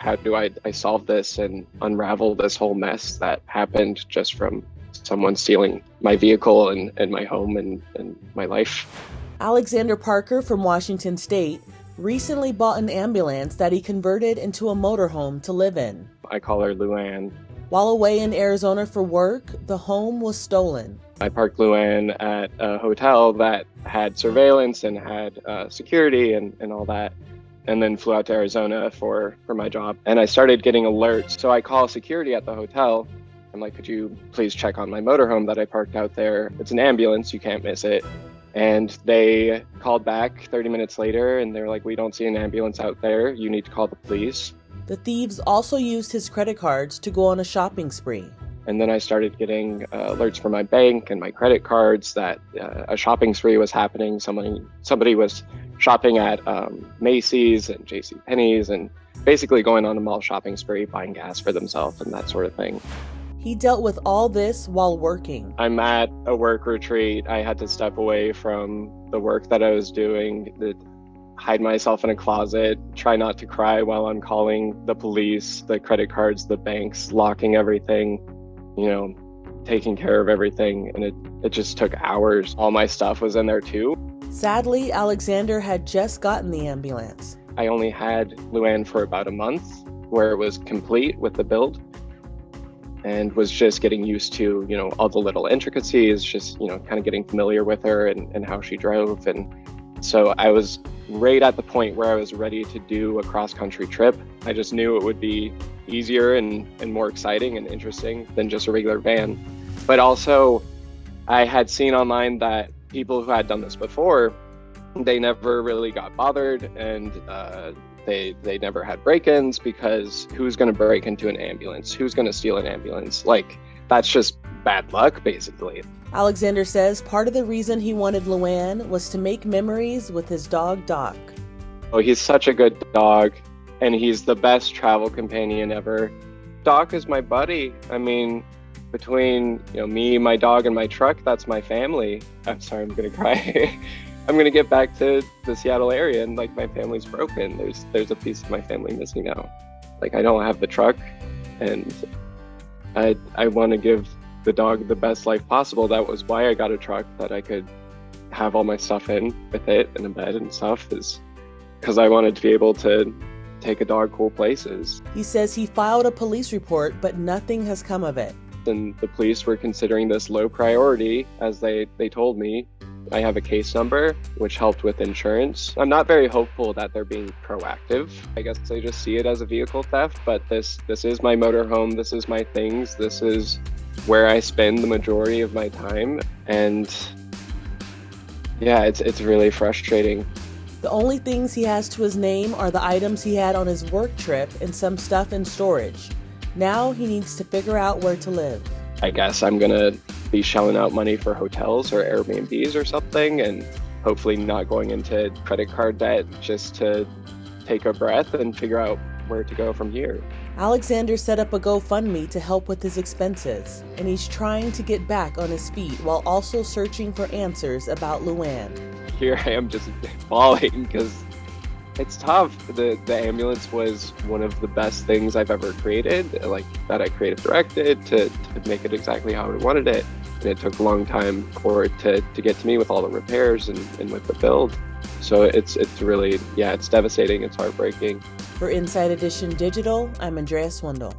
how do I solve this and unravel this whole mess that happened just from someone stealing my vehicle and my home and my life. Alexander Parker from Washington State recently bought an ambulance that he converted into a motorhome to live in. I call her Luann. While away in Arizona for work, the home was stolen. I parked Luann at a hotel that had surveillance and had security and all that, and then flew out to Arizona for my job. And I started getting alerts. So I call security at the hotel. I'm like, could you please check on my motorhome that I parked out there? It's an ambulance, you can't miss it. And they called back 30 minutes later and they're like, we don't see an ambulance out there. You need to call the police. The thieves also used his credit cards to go on a shopping spree. And then I started getting alerts from my bank and my credit cards that a shopping spree was happening. Somebody was shopping at Macy's and JCPenney's and basically going on a mall shopping spree, buying gas for themselves and that sort of thing. He dealt with all this while working. I'm at a work retreat. I had to step away from the work that I was doing, hide myself in a closet, try not to cry while I'm calling the police, the credit cards, the banks, locking everything, taking care of everything. And it just took hours. All my stuff was in there too. Sadly, Alexander had just gotten the ambulance. I only had Luann for about a month where it was complete with the build and was just getting used to, all the little intricacies, just, kind of getting familiar with her and how she drove. And so I was right at the point where I was ready to do a cross-country trip. I just knew it would be easier and more exciting and interesting than just a regular van. But also, I had seen online that people who had done this before, they never really got bothered and they never had break-ins because who's going to break into an ambulance? Who's going to steal an ambulance? That's just bad luck, basically. Alexander says part of the reason he wanted Luann was to make memories with his dog, Doc. Oh, he's such a good dog, and he's the best travel companion ever. Doc is my buddy. I mean, between me, my dog, and my truck, that's my family. I'm sorry, I'm going to cry. I'm going to get back to the Seattle area, and my family's broken. There's a piece of my family missing now. I don't have the truck, and I want to give the dog the best life possible. That was why I got a truck, that I could have all my stuff in with it and a bed and stuff, is because I wanted to be able to take a dog cool places. He says he filed a police report, but nothing has come of it. And the police were considering this low priority, as they told me. I have a case number, which helped with insurance. I'm not very hopeful that they're being proactive. I guess they just see it as a vehicle theft, but this is my motorhome, this is my things, this is where I spend the majority of my time. And yeah, it's really frustrating. The only things he has to his name are the items he had on his work trip and some stuff in storage. Now he needs to figure out where to live. I guess I'm gonna be shelling out money for hotels or Airbnbs or something, and hopefully not going into credit card debt, just to take a breath and figure out where to go from here. Alexander set up a GoFundMe to help with his expenses, and he's trying to get back on his feet while also searching for answers about Luann. Here I am just bawling because it's tough. The ambulance was one of the best things I've ever created, that I creative directed to make it exactly how I wanted it. And it took a long time for it to get to me with all the repairs and with the build. So it's really, it's devastating. It's heartbreaking. For Inside Edition Digital, I'm Andrea Swindall.